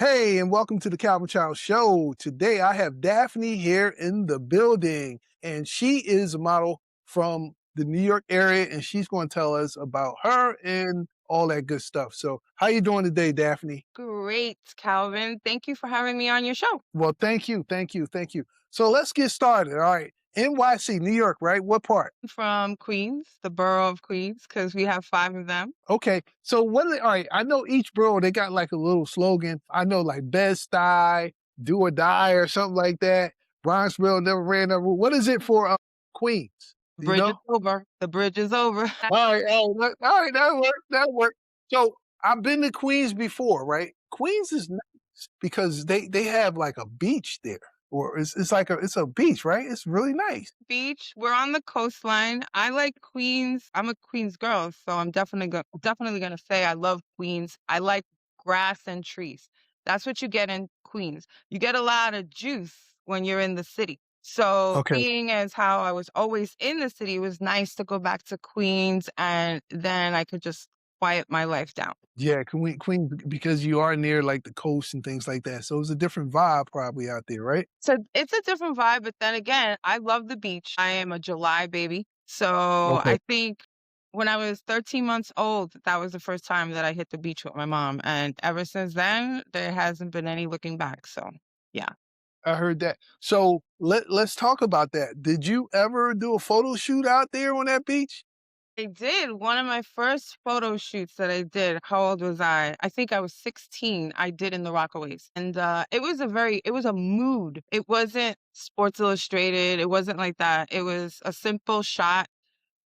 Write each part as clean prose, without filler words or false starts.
Hey, and welcome to the Calvin Child Show. Today I have Daphne here in the building, and she is a model from the New York area, and she's going to tell us about her and all that good stuff. So, how you doing today, Daphne? Great, Calvin. Thank you for having me on your show. Well, thank you. So let's get started. All right, NYC, New York, right? What part? From Queens, the borough of Queens, because we have 5 of them. Okay, so what? All right, I know each borough they got like a little slogan. I know like Bed-Stuy, Do or Die, or something like that. Bronxville never ran over. What is it for Queens? Do you Bridge is know? over. The bridge is over. All right, that worked. That worked. So I've been to Queens before, right? Queens is nice because they have like a beach there, or it's like it's a beach, right? It's really nice. Beach, we're on the coastline. I like Queens. I'm a Queens girl, so I'm definitely gonna say I love Queens. I like grass and trees. That's what you get in Queens. You get a lot of juice when you're in the city. So Okay. being as how I was always in the city, it was nice to go back to Queens and then I could just quiet my life down. Yeah, Queen, because you are near like the coast and things like that. So it's a different vibe probably out there, right? So it's a different vibe, but then again, I love the beach. I am a July baby. So Okay. I think when I was 13 months old, that was the first time that I hit the beach with my mom. And ever since then, there hasn't been any looking back. So yeah. I heard that. So let's talk about that. Did you ever do a photo shoot out there on that beach? I did. One of my first photo shoots that I did, how old was I? I think I was 16. I did in the Rockaways. And it was a mood. It wasn't Sports Illustrated. It wasn't like that. It was a simple shot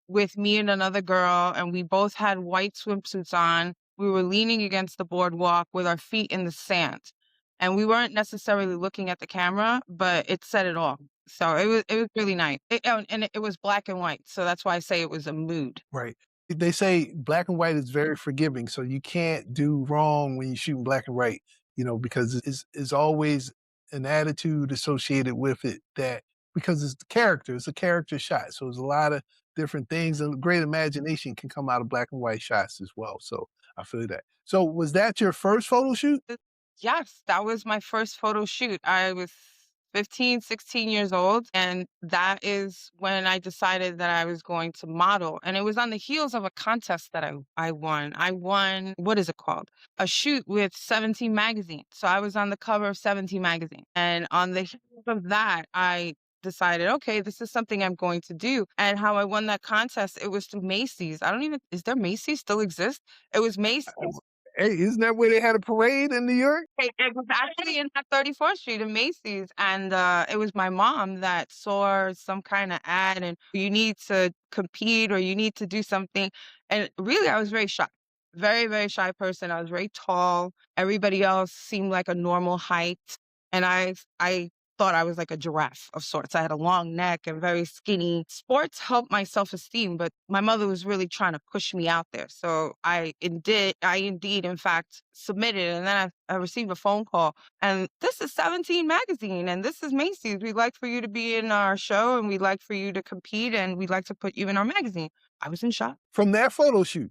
with me and another girl, and we both had white swimsuits on. We were leaning against the boardwalk with our feet in the sand. And we weren't necessarily looking at the camera, but it said it all. So it was really nice. It was black and white. So that's why I say it was a mood. Right. They say black and white is very forgiving, so you can't do wrong when you shoot in black and white, because it's always an attitude associated with it that because it's the character, it's a character shot. So there's a lot of different things and great imagination can come out of black and white shots as well. So I feel that. So was that your first photo shoot? Yes, that was my first photo shoot. I was 15, 16 years old, and that is when I decided that I was going to model. And it was on the heels of a contest that I won. I won, what is it called? A shoot with 17 magazine. So I was on the cover of 17 magazine. And on the heels of that, I decided, okay, this is something I'm going to do. And how I won that contest, it was through Macy's. I don't even, is there Macy's still exist? It was Macy's. Hey, isn't that where they had a parade in New York? It was actually in that 34th Street in Macy's, and, it was my mom that saw some kinda ad, and you need to compete or you need to do something, and really, I was very shy. Very, very shy person. I was very tall. Everybody else seemed like a normal height, and I thought I was like a giraffe of sorts. I had a long neck and very skinny. Sports helped my self-esteem, but my mother was really trying to push me out there. So I indeed, in fact, submitted, and then I received a phone call, and this is 17 magazine, and this is Macy's. We'd like for you to be in our show, and we'd like for you to compete, and we'd like to put you in our magazine. I was in shock. From that photo shoot?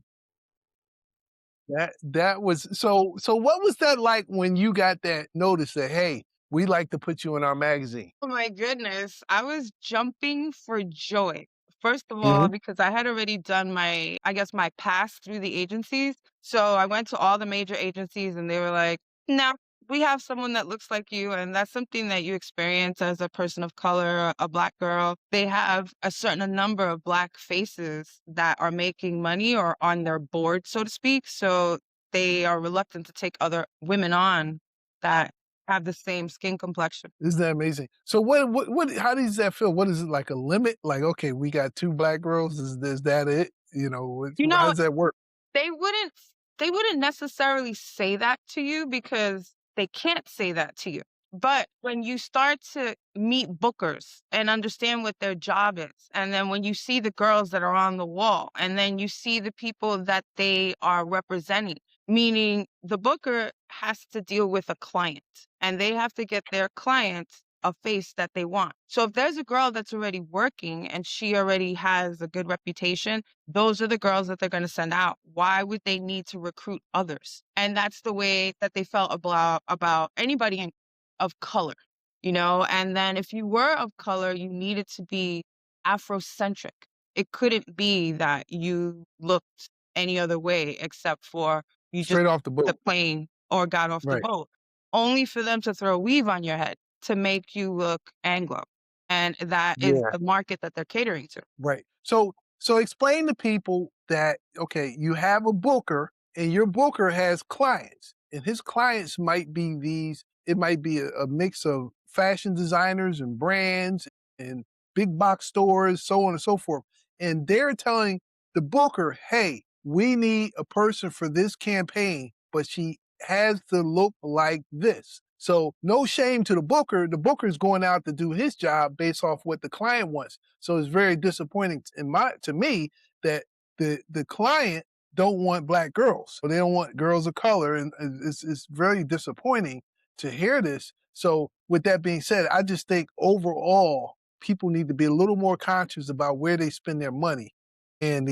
That was so what was that like when you got that notice that, "Hey, we like to put you in our magazine?" Oh my goodness. I was jumping for joy. First of all, Mhm. because I had already done my, I guess, my pass through the agencies. So I went to all the major agencies and they were like, no, we have someone that looks like you. And that's something that you experience as a person of color, a black girl. They have a certain number of black faces that are making money or on their board, so to speak. So they are reluctant to take other women on that have the same skin complexion. Isn't that amazing? So what how does that feel? What is it like a limit? Like, okay, we got 2 black girls, is that it? You How know, does that work? they wouldn't they wouldn't necessarily say that to you because they can't say that to you. But when you start to meet bookers and understand what their job is, and then when you see the girls that are on the wall, and then you see the people that they are representing, meaning the booker has to deal with a client and they have to get their client a face that they want. So if there's a girl that's already working and she already has a good reputation, those are the girls that they're going to send out. Why would they need to recruit others? And that's the way that they felt about anybody of color, you know? And then if you were of color, you needed to be Afrocentric. It couldn't be that you looked any other way except for you just Straight off the the boat. plane or got off the Right. boat, only for them to throw a weave on your head to make you look Anglo. And that is Yeah. the market that they're catering to. Right. So explain to people that okay, you have a booker and your booker has clients and his clients might be these it might be a mix of fashion designers and brands and big box stores, so on and so forth. And they're telling the booker, "Hey, we need a person for this campaign, but she has to look like this." So no shame to the booker. The booker's going out to do his job based off what the client wants. So it's very disappointing to me that the client don't want black girls. So they don't want girls of color, and it's very disappointing to hear this. So with that being said, I just think overall people need to be a little more conscious about where they spend their money and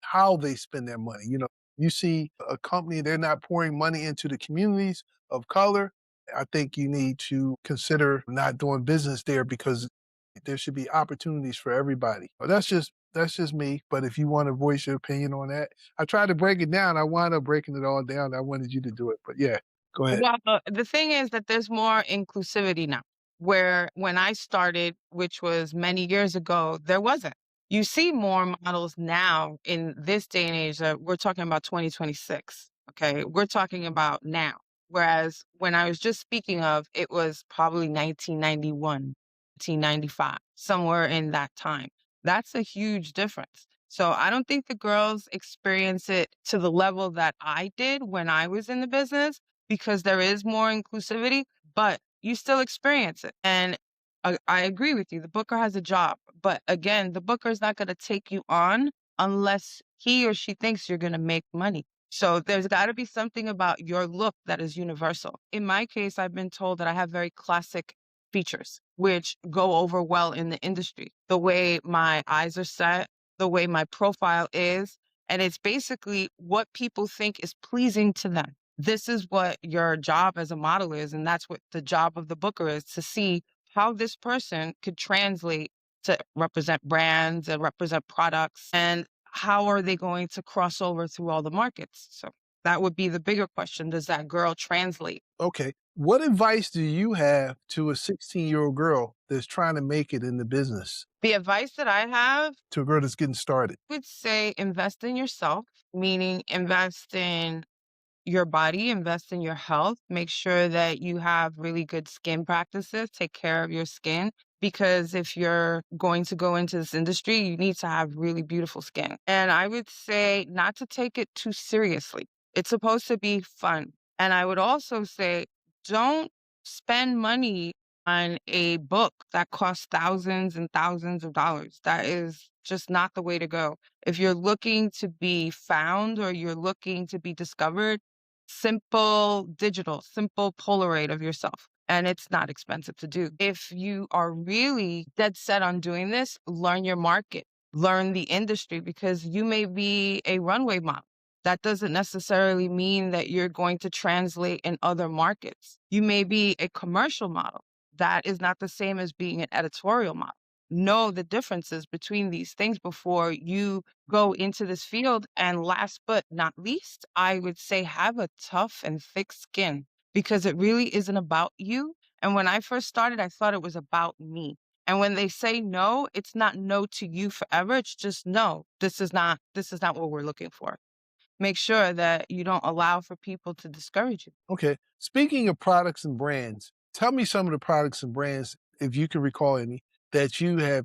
how they spend their money. You know, you see a company they're not pouring money into the communities of color. I think you need to consider not doing business there because there should be opportunities for everybody. But that's just me. But if you want to voice your opinion on that, I tried to break it down. I wound up breaking it all down. I wanted you to do it. But yeah, go ahead. Well, the thing is that there's more inclusivity now, where when I started, which was many years ago, there wasn't. You see more models now in this day and age. We're talking about 2026. Okay. We're talking about now. Whereas when I was just speaking of, it was probably 1991, 1995, somewhere in that time. That's a huge difference. So I don't think the girls experience it to the level that I did when I was in the business because there is more inclusivity, but you still experience it. And I agree with you. The booker has a job, but again, the booker is not going to take you on unless he or she thinks you're going to make money. So there's got to be something about your look that is universal. In my case, I've been told that I have very classic features, which go over well in the industry. The way my eyes are set, the way my profile is, and it's basically what people think is pleasing to them. This is what your job as a model is, and that's what the job of the booker is to see how this person could translate to represent brands and represent products, and how are they going to cross over through all the markets. So that would be the bigger question. Does that girl translate? Okay. What advice do you have to a 16-year-old girl that's trying to make it in the business? The advice that I have To a girl that's getting started. would say invest in yourself, meaning invest in your body, invest in your health, make sure that you have really good skin practices, take care of your skin. Because if you're going to go into this industry, you need to have really beautiful skin. And I would say not to take it too seriously. It's supposed to be fun. And I would also say don't spend money on a book that costs thousands and thousands of dollars. That is just not the way to go. If you're looking to be found or you're looking to be discovered, simple digital, simple Polaroid of yourself. And it's not expensive to do. If you are really dead set on doing this, learn your market, learn the industry, because you may be a runway model. That doesn't necessarily mean that you're going to translate in other markets. You may be a commercial model. That is not the same as being an editorial model. Know the differences between these things before you go into this field. And last but not least, I would say have a tough and thick skin because it really isn't about you. And when I first started, I thought it was about me. And when they say no, it's not no to you forever. It's just no, this is not what we're looking for. Make sure that you don't allow for people to discourage you. Okay. Speaking of products and brands, tell me some of the products and brands, if you can recall any, that you have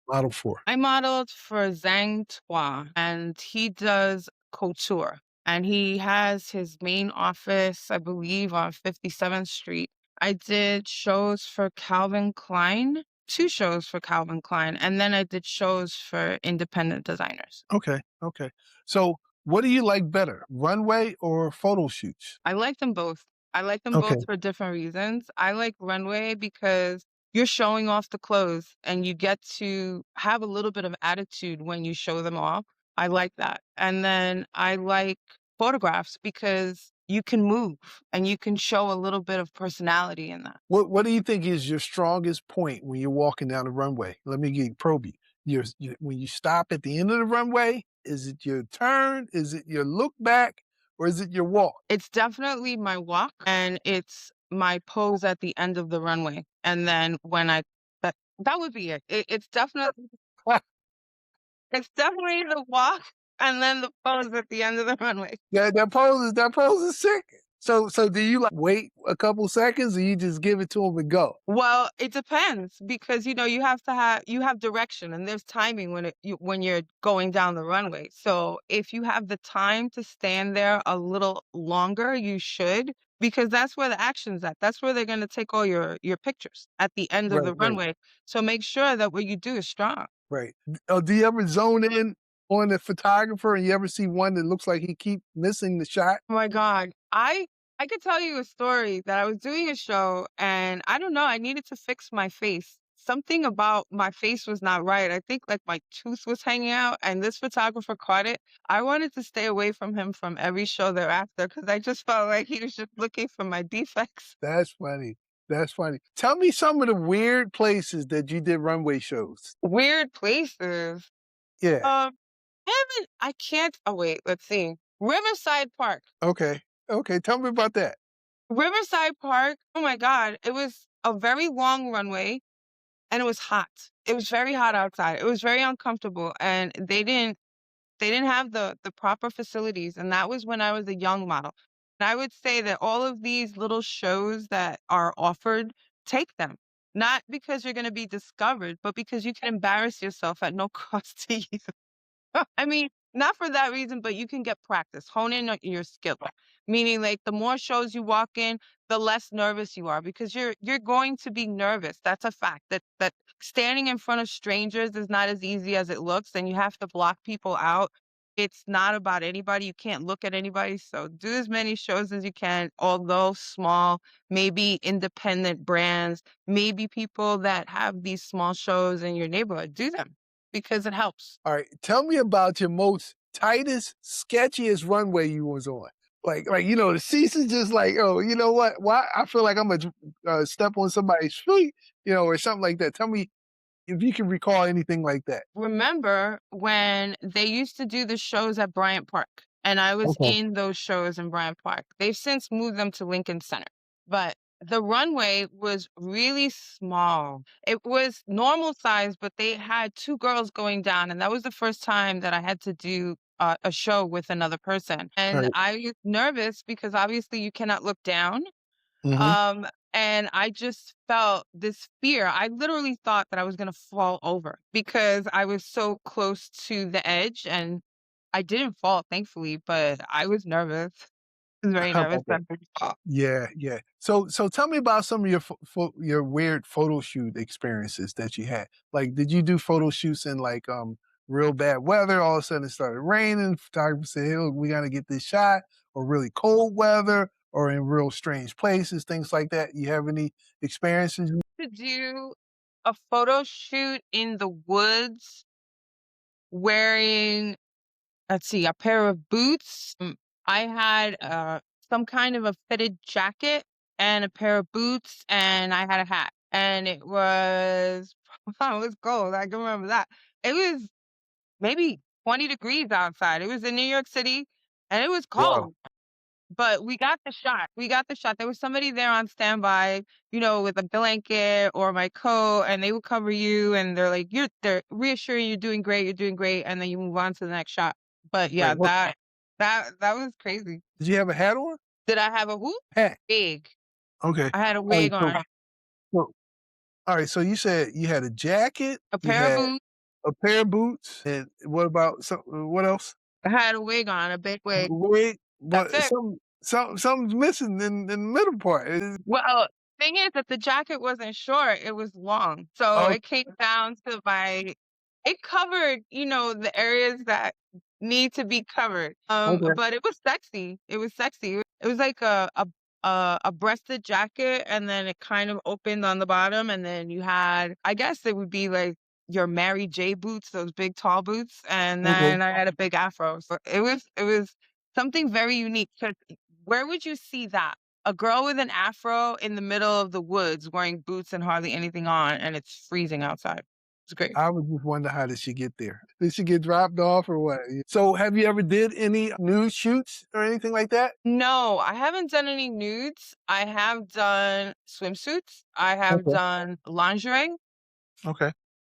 modeled for. I modeled for Zhang Tua, and he does couture. And he has his main office, I believe, on 57th Street. I did shows for Calvin Klein, two shows for Calvin Klein, and then I did shows for independent designers. Okay. Okay. So what do you like better, runway or photo shoots? I like them both. I like them both Okay. for different reasons. I like runway because you're showing off the clothes and you get to have a little bit of attitude when you show them off. I like that. And then I like photographs because you can move and you can show a little bit of personality in that. What do you think is your strongest point when you're walking down the runway? Let me get probe you. When you stop at the end of the runway, is it your turn? Is it your look back? Or is it your walk? It's definitely my walk and it's my pose at the end of the runway. And then when I that would be it. It's definitely the walk and then the pose at the end of the runway. That pose is sick. So do you like wait a couple seconds or you just give it to them and go? Well, it depends because you have direction and there's timing when you're going down the runway. So if you have the time to stand there a little longer, you should because that's where the action's at. That's where they're going to take all your pictures at the end of Right, the right, runway. So make sure that what you do is strong. right. Do you ever zone in on the photographer and you ever see one that looks like he keep missing the shot? Oh my god. I could tell you a story that I was doing a show and I don't know, I needed to fix my face. Something about my face was not right. I think like my tooth was hanging out and this photographer caught it. I wanted to stay away from him from every show thereafter because I just felt like he was just looking for my defects. That's funny. That's funny. Tell me some of the weird places that you did runway shows. Weird places. Yeah. Um, I can't oh wait, let's see. Riverside Park. Okay. Okay. Tell me about that. Riverside Park, oh my god, it was a very long runway and it was hot. It was very hot outside. It was very uncomfortable, and they didn't have the proper facilities, and that was when I was a young model. And I would say that all of these little shows that are offered, take them. Not because you're gonna be discovered, but because you can embarrass yourself at no cost to you. I mean, not for that reason, but you can get practice, hone in on your skill. Meaning like the more shows you walk in, the less nervous you are because you're going to be nervous. That's a fact. That standing in front of strangers is not as easy as it looks, and you have to block people out. It's not about anybody. You can't look at anybody. So do as many shows as you can, although small, maybe independent brands, maybe people that have these small shows in your neighborhood. Do them because it helps. All right. Tell me about your most tightest, sketchiest runway you was on. The seats is just like, oh, you know what? Why I feel like I'm gonna step on somebody's feet, or something like that. Tell me if you can recall anything like that. Remember when they used to do the shows at Bryant Park, and I was Okay. in those shows in Bryant Park. They've since moved them to Lincoln Center, but the runway was really small. It was normal size, but they had 2 girls going down, and that was the first time that I had to do a show with another person, All and right. I was nervous because obviously you cannot look down. Mhm. Um, and I just felt this fear. I literally thought that I was gonna fall over because I was so close to the edge and I didn't fall, thankfully, but I was nervous. I was very How nervous. about that? Yeah, yeah. So tell me about some of your weird photo shoot experiences that you had. Like, did you do photo shoots in like real bad weather? All of a sudden it started raining. Photographer said, "Hey, look, we got to get this shot," or really cold weather, or in real strange places, things like that. You have any experiences? To do a photo shoot in the woods wearing, let's see, a pair of boots. I had some kind of a fitted jacket and a pair of boots, and I had a hat. And it was, it was cold. I can remember that. It was maybe 20 degrees outside. It was in New York City, and it was Wow. cold. But we got the shot. We got the shot. There was somebody there on standby, with a blanket or my coat, and they would cover you, and they're like, they're reassuring you're doing great, and then you move on to the next shot. But Right. yeah, What that was crazy. did you have a hat on? Did I have a whoop? Hat. Wig. Okay. I had a All right. wig So, on, so all right. So you said you had a jacket. a You pair of had boots. a pair of boots, and what about what else? I had a wig on, a big wig. Wait, That's but it. something's missing in the middle part. Well, thing is that the jacket wasn't short, it was long. So Oh, it came down to it covered, the areas that need to be covered. okay. But it was sexy. It was sexy. It was like a a breasted jacket, and then it kind of opened on the bottom, and then you had, I guess it would be like your Mary J boots, those big tall boots, and Okay. then I had a big afro. So it was something very unique. 'Cause where would you see that? A girl with an afro in the middle of the woods wearing boots and hardly anything on, and it's freezing outside. It's great. I would just wonder how did she get there? Did she get dropped off or what? So have you ever did any nude shoots or anything like that? No, I haven't done any nudes. I have done swimsuits. I have Okay. done lingerie, Okay.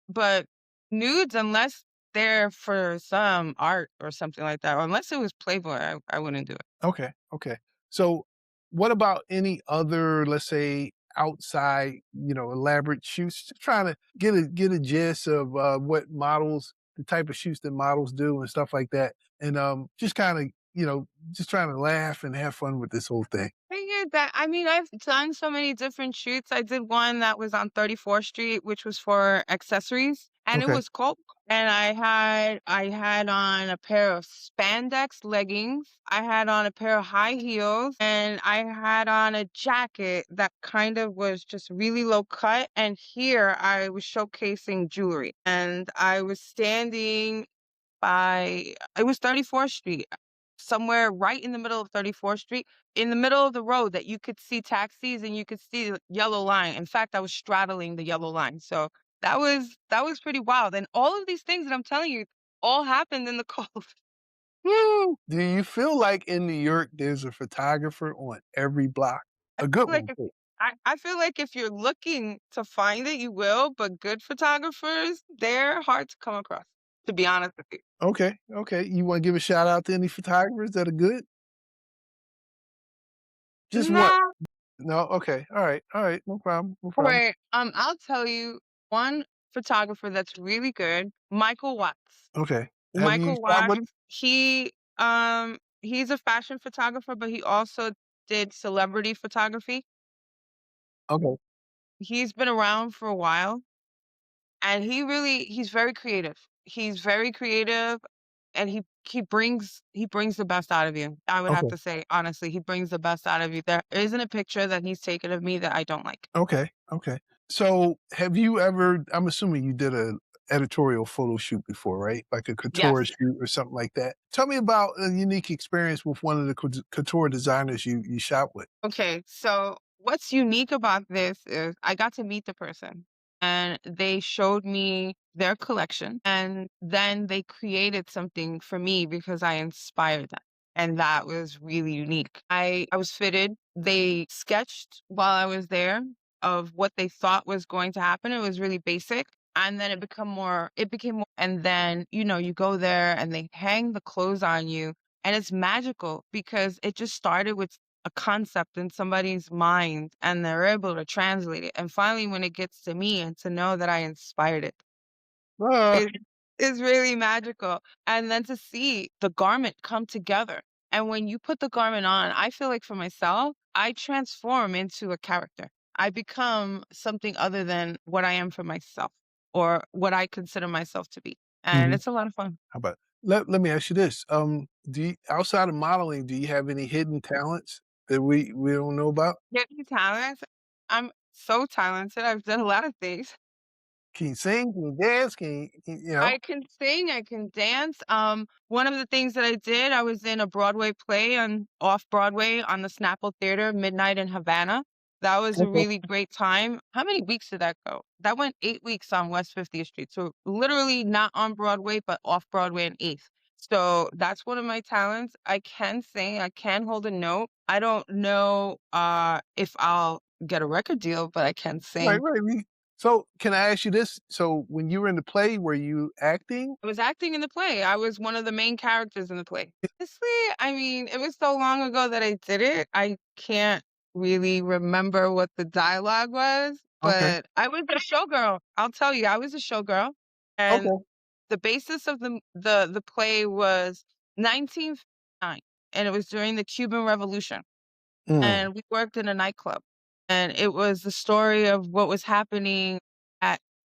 but nudes, unless they're for some art or something like that, or unless it was Playboy, I wouldn't do it. Okay. Okay. So what about any other, let's say, outside, elaborate shoots? Just trying to get a gist of what models, the type of shoots that models do and stuff like that. And just kind of, just trying to laugh and have fun with this whole thing. Figured that I mean, I've done so many different shoots. I did one that was on 34th Street, which was for accessories, and it Okay. was cool. And I had on a pair of spandex leggings. I had on a pair of high heels, and I had on a jacket that kind of was just really low cut. And here I was showcasing jewelry, and I was standing by, it was 34th Street, somewhere right in the middle of 34th Street, in the middle of the road that you could see taxis and you could see the yellow line. In fact, I was straddling the yellow line. So that was pretty wild. And all of these things that I'm telling you all happened in the cold. Woo! Do you feel like in New York there's a photographer on every block? I A good feel like one if too. I feel like if you're looking to find it, you will, but good photographers, they're hard to come across, to be honest with you. Okay, okay. You wanna give a shout out to any photographers that are good? Just one. Nah. No? Okay. Alright, no problem, no problem. Right. I'll tell you one photographer that's really good, Michael Watts. Okay. Have you Michael shot with Watts, him? he's a fashion photographer, but he also did celebrity photography. Okay, He's been around for a while, and he's very creative. He's very creative, and he brings the best out of you. I would have okay, to say, honestly, he brings the best out of you. There isn't a picture that he's taken of me that I don't like. okay, okay. So, have you ever I'm assuming you did a editorial photo shoot before, right? Like a couture Yes. shoot or something like that. Tell me about a unique experience with one of the couture designers you shot with. Okay, so what's unique about this is I got to meet the person and they showed me their collection, and then they created something for me because I inspired them. And that was really unique. I was fitted. They sketched while I was there of what they thought was going to happen. It was really basic. And then it became more, and then, you go there and they hang the clothes on you, and it's magical because it just started with a concept in somebody's mind and they're able to translate it. And finally, when it gets to me and to know that I inspired it, Uh, it is really magical. And then to see the garment come together. And when you put the garment on, I feel like for myself, I transform into a character. I become something other than what I am for myself or what I consider myself to be. And mhm. it's a lot of fun. How about let me ask you this, do you outside of modeling, do you have any hidden talents that we don't know about? Hidden talents. I'm so talented. I've done a lot of things. Can you sing? Can you dance? I can sing, I can dance. One of the things that I did, I was in a Broadway play on off Broadway on the Snapple Theater, Midnight in Havana. That was a Okay. really great time. How many weeks did that go? That went 8 weeks on West 50th Street. So literally not on Broadway, but off Broadway and 8th. So that's one of my talents. I can sing, I can hold a note. I don't know if I'll get a record deal, but I can Right, sing. right, so, can I ask you this? So, when you were in the play, were you acting? I was acting in the play. I was one of the main characters in the play. Honestly, I mean, it was so long ago that I did it. I can't really remember what the dialogue was, Okay, but I was a showgirl. I'll tell you, I was a showgirl. And okay. the basis of the play was 1959, and it was during the Cuban Revolution. Mm, And we worked in a nightclub. And it was the story of what was happening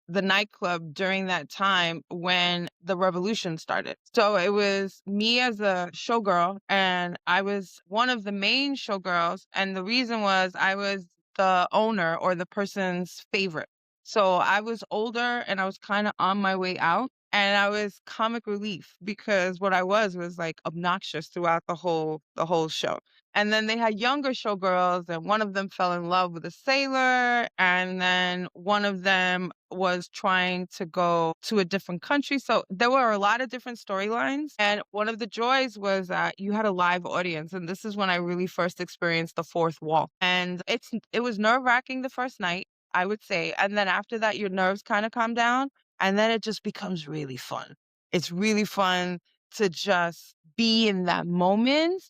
the nightclub during that time when the revolution started. So it was me as a showgirl, and I was one of the main showgirls. And the reason was I was the owner or the person's favorite. So I was older and I was kind of on my way out. And I was comic relief because what I was like obnoxious throughout the whole show. And then they had younger showgirls, and one of them fell in love with a sailor, and then one of them was trying to go to a different country. So there were a lot of different storylines. And one of the joys was that you had a live audience. And this is when I really first experienced the fourth wall. And it was nerve-wracking the first night, I would say. And then after that, your nerves kind of calm down. And then it just becomes really fun. It's really fun to just be in that moment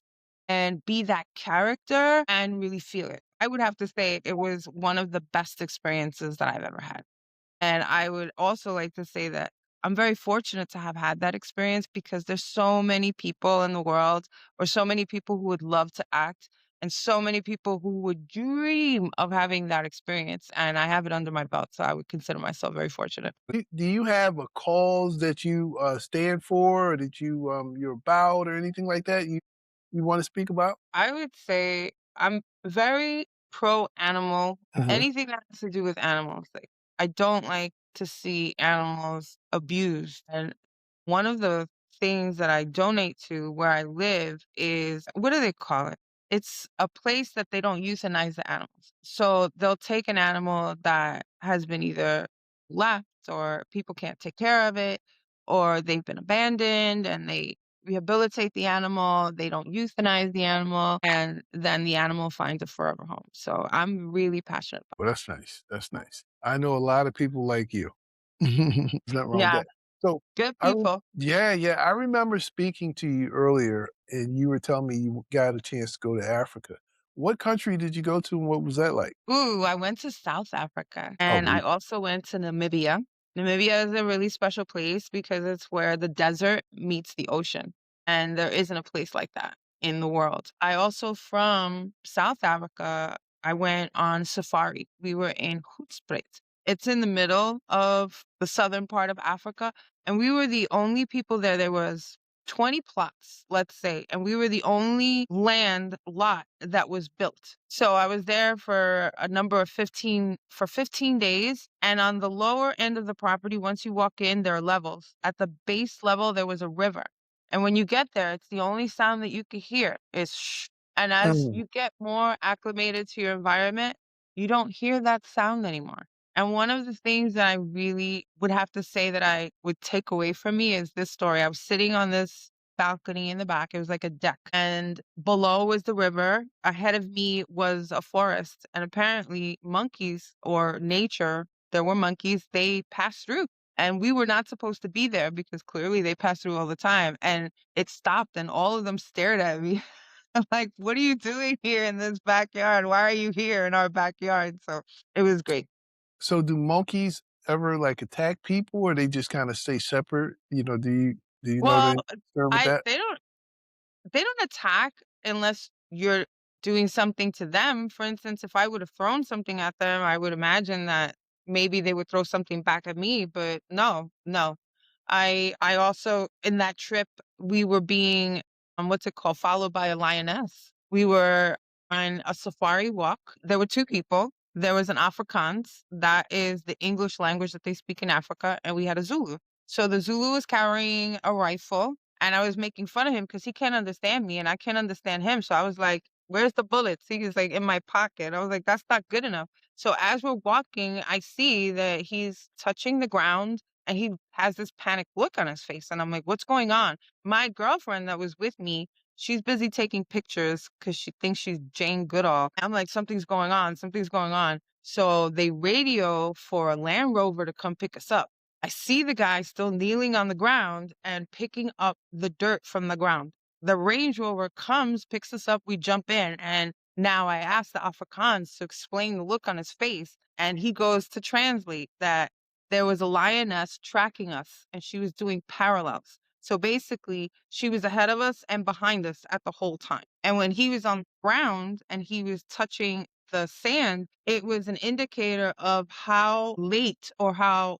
and be that character and really feel it. I would have to say it was one of the best experiences that I've ever had. And I would also like to say that I'm very fortunate to have had that experience because there's so many people in the world or so many people who would love to act and so many people who would dream of having that experience. And I have it under my belt. So I would consider myself very fortunate. Do you have a cause that you, stand for or that you're about or anything like that you wanna speak about? I would say I'm very pro animal. Mhm. Anything that has to do with animals. Like, I don't like to see animals abused. And one of the things that I donate to where I live is, what do they call it? It's a place that they don't euthanize the animals. So they'll take an animal that has been either left or people can't take care of it or they've been abandoned and they rehabilitate the animal, they don't euthanize the animal, and then the animal finds a forever home. So I'm really passionate about. Well, that's nice, that's nice. I know a lot of people like you. There's nothing wrong with Yeah, that. So, good I rem people. yeah, yeah, I remember speaking to you earlier, and you were telling me you got a chance to go to Africa. What country did you go to, and what was that like? Ooh, I went to South Africa Oh, and I really? also went to Namibia. Namibia is a really special place because it's where the desert meets the ocean, and there isn't a place like that in the world. I also, from South Africa, I went on safari. We were in Hoedspruit. It's in the middle of the southern part of Africa, and we were the only people there. There was 20 plots, let's say, and we were the only land lot that was built. So I was there for a number of 15 days. And on the lower end of the property, once you walk in, there are levels. At the base level, there was a river. And when you get there, it's the only sound that you could hear is shh. And as Mm. you get more acclimated to your environment, you don't hear that sound anymore. And one of the things that I really would have to say that I would take away from me is this story. I was sitting on this balcony in the back. It was like a deck. And below was the river. Ahead of me was a forest. And apparently, monkeys or nature, there were monkeys, they passed through. And we were not supposed to be there because clearly they pass through all the time. And it stopped, and all of them stared at me. I'm like, what are you doing here in this backyard? Why are you here in our backyard? So it was great. So do monkeys ever, like, attack people, or they just kinda stay separate? Do you know Well, the concern with I that? they don't attack unless you're doing something to them. For instance, if I would have thrown something at them, I would imagine that maybe they would throw something back at me, but no, no. I also in that trip, we were being, what's it called, followed by a lioness. We were on a safari walk. There were 2 people. There was an Afrikaans, that is the English language that they speak in Africa, and we had a Zulu. So the Zulu was carrying a rifle, and I was making fun of him because he can't understand me and I can't understand him. So I was like, "Where's the bullets?" He was like, "In my pocket." I was like, "That's not good enough." So as we're walking, I see that he's touching the ground and he has this panicked look on his face. And I'm like, "What's going on?" My girlfriend that was with me, she's busy taking pictures because she thinks she's Jane Goodall. I'm like, "Something's going on. Something's going on." So they radio for a Land Rover to come pick us up. I see the guy still kneeling on the ground and picking up the dirt from the ground. The Range Rover comes, picks us up, we jump in, and now I ask the Afrikaans to explain the look on his face, and he goes to translate that there was a lioness tracking us, and she was doing parallels. So basically, she was ahead of us and behind us at the whole time. And when he was on the ground and he was touching the sand, it was an indicator of how late or how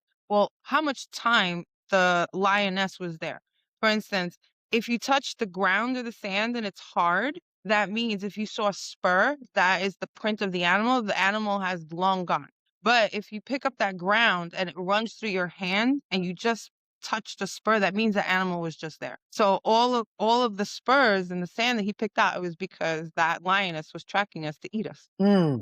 much time the lioness was there. For instance, if you touch the ground or the sand and it's hard, that means if you saw a spur, that is the print of the animal has long gone. But if you pick up that ground and it runs through your hand and you just touch the spur, that means the animal was just there. So all of the spurs and the sand that he picked out, it was because that lioness was tracking us to eat us.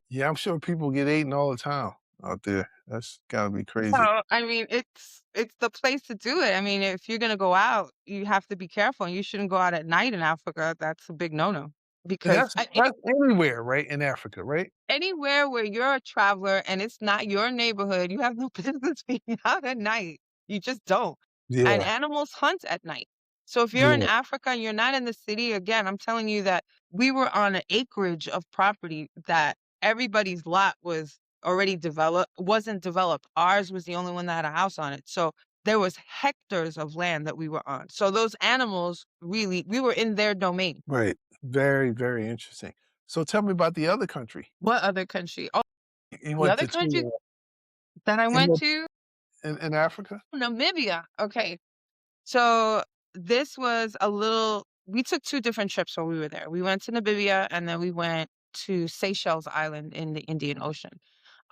Yeah, I'm sure people get eaten all the time out there. That's gotta be crazy. So, I mean, it's the place to do it. I mean, if you're gonna go out, you have to be careful, and you shouldn't go out at night in Africa. That's a big no-no And because that's everywhere, right, in Africa, right? anywhere where you're a traveler and it's not your neighborhood, you have no business being out at night. You just don't. And Yeah, animals hunt at night. So if you're in yeah, Africa and you're not in the city, again, I'm telling you that we were on an acreage of property that everybody's lot was already developed, wasn't developed. Ours was the only one that had a house on it. So there was hectares of land that we were on. So those animals really, we were in their domain. right. Very, very interesting. So tell me about the other country. What other country? Oh, You the went other to country two, that I you went went to in Africa? Namibia. Okay. So this was a little we took 2 different trips while we were there. We went to Namibia and then we went to Seychelles Island in the Indian Ocean.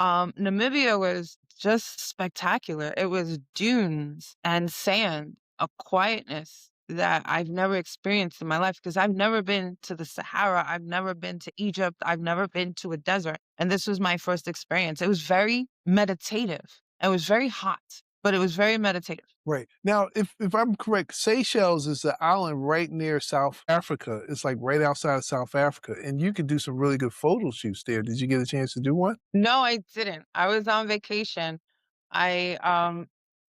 Namibia was just spectacular. It was dunes and sand, a quietness that I've never experienced in my life because I've never been to the Sahara. I've never been to Egypt. I've never been to a desert. And this was my first experience. It was very meditative. It was very hot, but it was very meditative. Right. Now, if I'm correct, Seychelles is the island right near South Africa. It's, like, right outside of South Africa, and you can do some really good photo shoots there. Did you get a chance to do one? No, I didn't. I was on vacation. I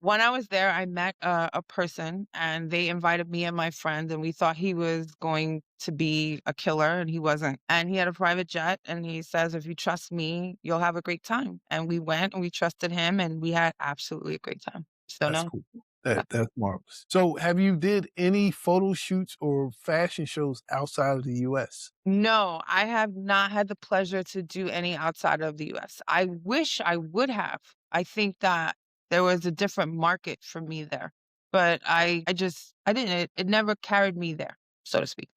when I was there, I met a person and they invited me and my friend and we thought he was going to be a killer and he wasn't. And he had a private jet and he says, if you trust me, you'll have a great time. And we went and we trusted him and we had absolutely a great time. So That's no. cool. That's marvelous. So, have you did any photo shoots or fashion shows outside of the US? No, I have not had the pleasure to do any outside of the US. I wish I would have. I think that there was a different market for me there, but I didn't. It never carried me there, so to speak.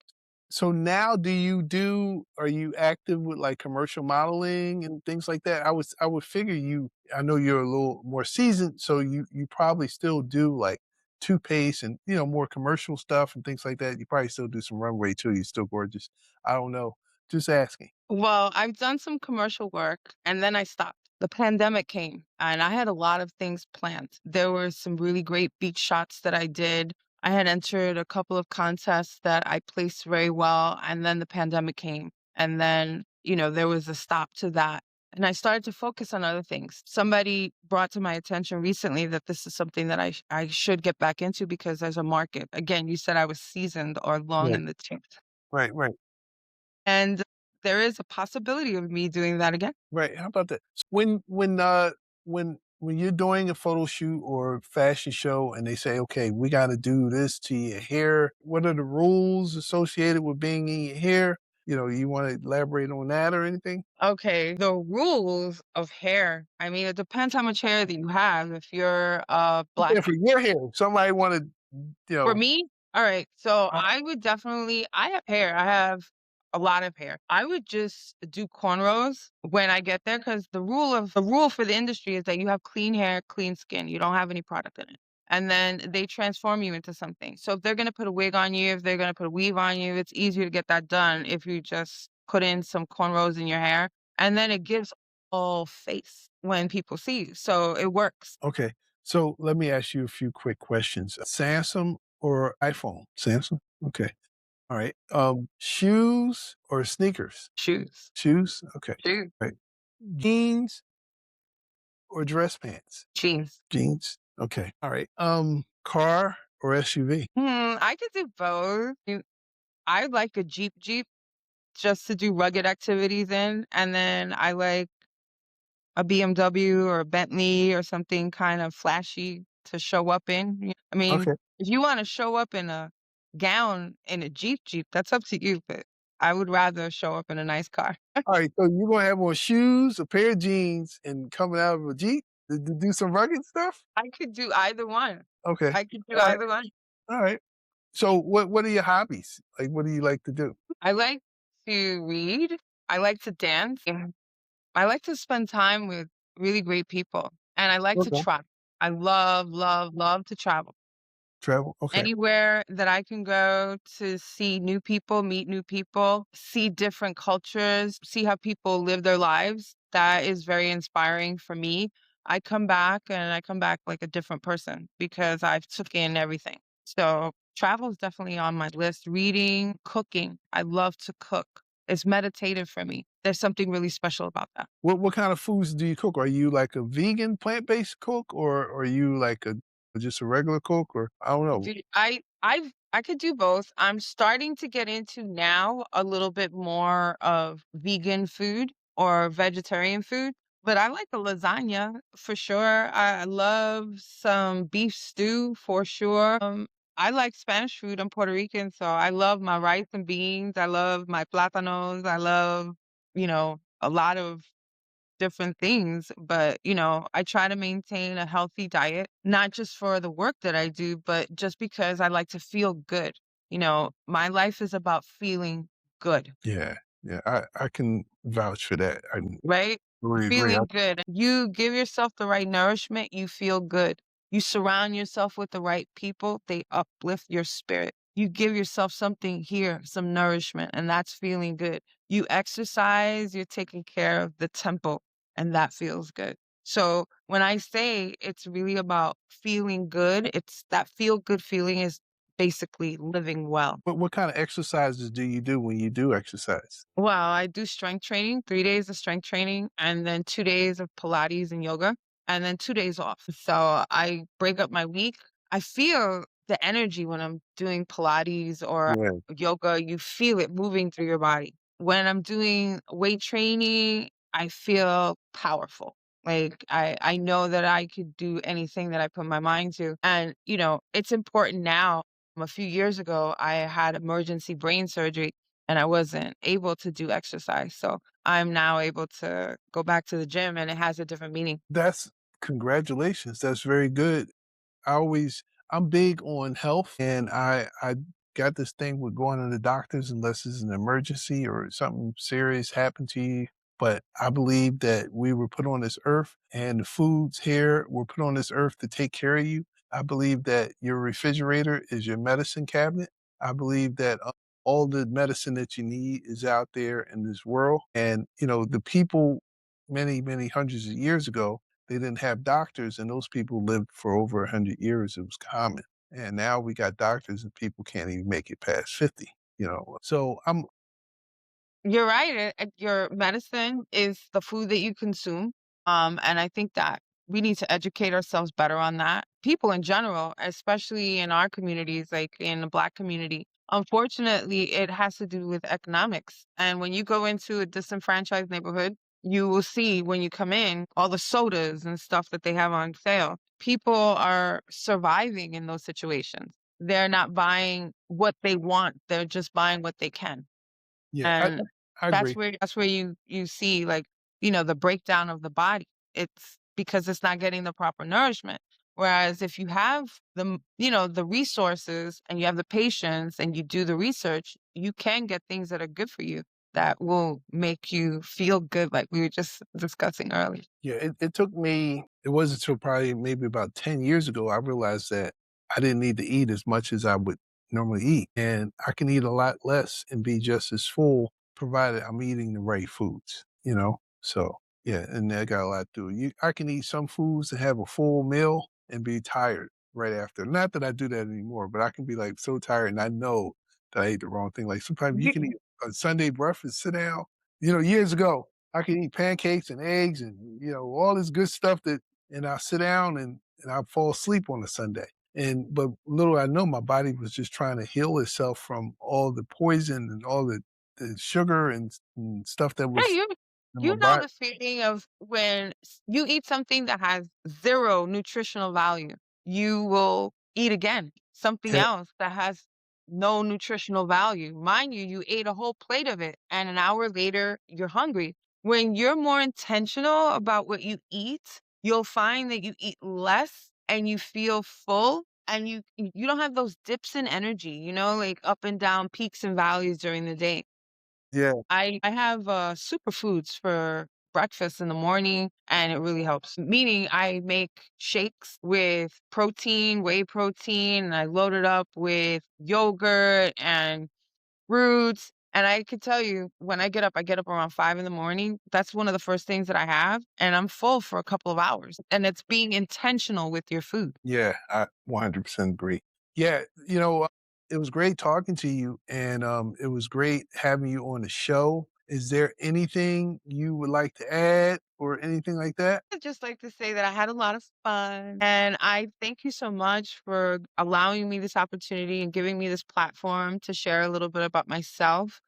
So now are you active with, like, commercial modeling and things like that? I would figure I know you're a little more seasoned, so you probably still do, like, toothpaste and, more commercial stuff and things like that. You probably still do some runway too, you're still gorgeous. I don't know, just asking. Well, I've done some commercial work and then I stopped. The pandemic came and I had a lot of things planned. There were some really great beach shots that I did. I had entered a couple of contests that I placed very well, and then the pandemic came. And then, there was a stop to that. And I started to focus on other things. Somebody brought to my attention recently that this is something that I should get back into because there's a market. Again, you said I was seasoned or long Right, in the tooth. right, right. And there is a possibility of me doing that again. Right, how about that? When you're doing a photo shoot or fashion show and they say, "Okay, we gotta do this to your hair," what are the rules associated with being in your hair? You wanna elaborate on that or anything? Okay, the rules of hair. I mean, it depends how much hair that you have. If you're Yeah, black for your hair, somebody wanted, you for know me, all right. So uh, I would definitely I have hair. I have a lot of hair. I would just do cornrows when I get there because the rule for the industry is that you have clean hair, clean skin. You don't have any product in it. And then they transform you into something. So if they're gonna put a wig on you, if they're gonna put a weave on you, it's easier to get that done if you just put in some cornrows in your hair. And then it gives all face when people see you. So it works. okay. So let me ask you a few quick questions. Samsung or iPhone? Samsung? Okay. Alright. Shoes or sneakers? Shoes. Shoes? Okay. Shoes. Right. Jeans or dress pants? Jeans. Jeans? Okay, alright. Car or SUV? I could do both. I like a Jeep just to do rugged activities in, and then I like a BMW or a Bentley or something kind of flashy to show up in. I mean, Okay. if you wanna show up in a gown in a Jeep, that's up to you, but I would rather show up in a nice car. Alright, so you gonna have on shoes, a pair of jeans, and coming out of a Jeep to do some rugged stuff? I could do either one. Okay. I could do Alright, either one. alright. So what are your hobbies? Like, what do you like to do? I like to read. I like to dance. And I like to spend time with really great people, and I like to Okay. travel. I love, love, love to travel. Travel? Okay. Anywhere that I can go to see new people, meet new people, see different cultures, see how people live their lives, that is very inspiring for me. I come back like a different person because I've took in everything. So travel is definitely on my list. Reading, cooking. I love to cook. It's meditative for me. There's something really special about that. What kind of foods do you cook? Are you like a vegan, plant-based cook, or are you like a just a regular cook, or I don't know. Dude, I could do both. I'm starting to get into now a little bit more of vegan food or vegetarian food, but I like a lasagna for sure. I love some beef stew for sure. I like Spanish food. I'm Puerto Rican, so I love my rice and beans. I love my plátanos. I love, a lot of different things, but, I try to maintain a healthy diet, not just for the work that I do, but just because I like to feel good. My life is about feeling good. Yeah, yeah, I can vouch for that. I Right? really agree. Feeling good. You give yourself the right nourishment, you feel good. You surround yourself with the right people, they uplift your spirit. You give yourself something here, some nourishment, and that's feeling good. You exercise, you're taking care of the temple, and that feels good. So when I say it's really about feeling good, it's that feel good feeling is basically living well. What kind of exercises do you do when you do exercise? Well, I do strength training, 3 days of strength training, and then 2 days of Pilates and yoga, and then 2 days off. So I break up my week. I feel the energy when I'm doing Pilates or Yeah, yoga, you feel it moving through your body. When I'm doing weight training, I feel powerful. Like I know that I could do anything that I put my mind to. And, it's important now. A few years ago, I had emergency brain surgery and I wasn't able to do exercise. So I'm now able to go back to the gym and it has a different meaning. that's congratulations. That's very good. I always I'm big on health, and I got this thing with going to the doctors unless it's an emergency or something serious happened to you. But I believe that we were put on this earth, and the foods here were put on this earth to take care of you. I believe that your refrigerator is your medicine cabinet. I believe that all the medicine that you need is out there in this world. And the people many hundreds of years ago, they didn't have doctors, and those people lived for over 100 years. It was common. And now we got doctors and people can't even make it past 50. So I'm You're right. Your medicine is the food that you consume. And I think that we need to educate ourselves better on that. People in general, especially in our communities, like in the Black community, unfortunately, it has to do with economics. And when you go into a disenfranchised neighborhood, you will see when you come in all the sodas and stuff that they have on sale. People are surviving in those situations. They're not buying what they want, they're just buying what they can. yeah, And I agree. that's where you see, like, the breakdown of the body. It's because it's not getting the proper nourishment. Whereas if you have the resources and you have the patience and you do the research, you can get things that are good for you that will make you feel good, like we were just discussing earlier. Yeah, it took me, it wasn't until probably maybe about 10 years ago, I realized that I didn't need to eat as much as I would normally eat. And I can eat a lot less and be just as full, provided I'm eating the right foods. So, yeah, and that got a lot to it. I can eat some foods and have a full meal and be tired right after. Not that I do that anymore, but I can be like so tired and I know that I ate the wrong thing. Like sometimes you can eat a Sunday breakfast, sit down. Years ago, I can eat pancakes and eggs and, all this good stuff and I'll sit down and I'll fall asleep on a Sunday. But little I know, my body was just trying to heal itself from all the poison and all the sugar and stuff that Hey, was you in my you know body. the feeling of when you eat something that has 0 nutritional value, you will eat again something Yeah, else that has no nutritional value. Mind you, you ate a whole plate of it, and an hour later, you're hungry. When you're more intentional about what you eat, you'll find that you eat less and you feel full and you don't have those dips in energy, like up and down peaks and valleys during the day. Yeah, I have, superfoods for breakfast in the morning, and it really helps. Meaning I make shakes with protein, whey protein, and I load it up with yogurt and fruits, and I can tell you, when I get up around 5 in the morning, that's one of the first things that I have, and I'm full for a couple of hours, and it's being intentional with your food. yeah, I 100% agree. Yeah, it was great talking to you, and it was great having you on the show. Is there anything you would like to add or anything like that? I'd just like to say that I had a lot of fun, and I thank you so much for allowing me this opportunity and giving me this platform to share a little bit about myself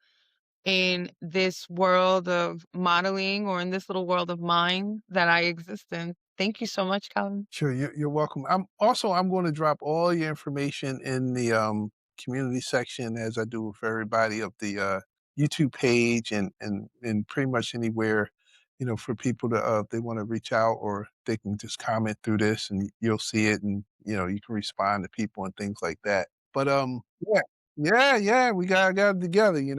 in this world of modeling or in this little world of mine that I exist in. Thank you so much, Calvin. Sure, you're welcome. I'm going to drop all your information in the community section as I do for everybody of the YouTube page and pretty much anywhere, for people to if they want to reach out or they can just comment through this and you'll see it and you can respond to people and things like that. But yeah, yeah, we got it together, we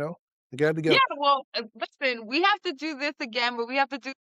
got it Yeah, together. well, listen, we have to do this again, but we have to do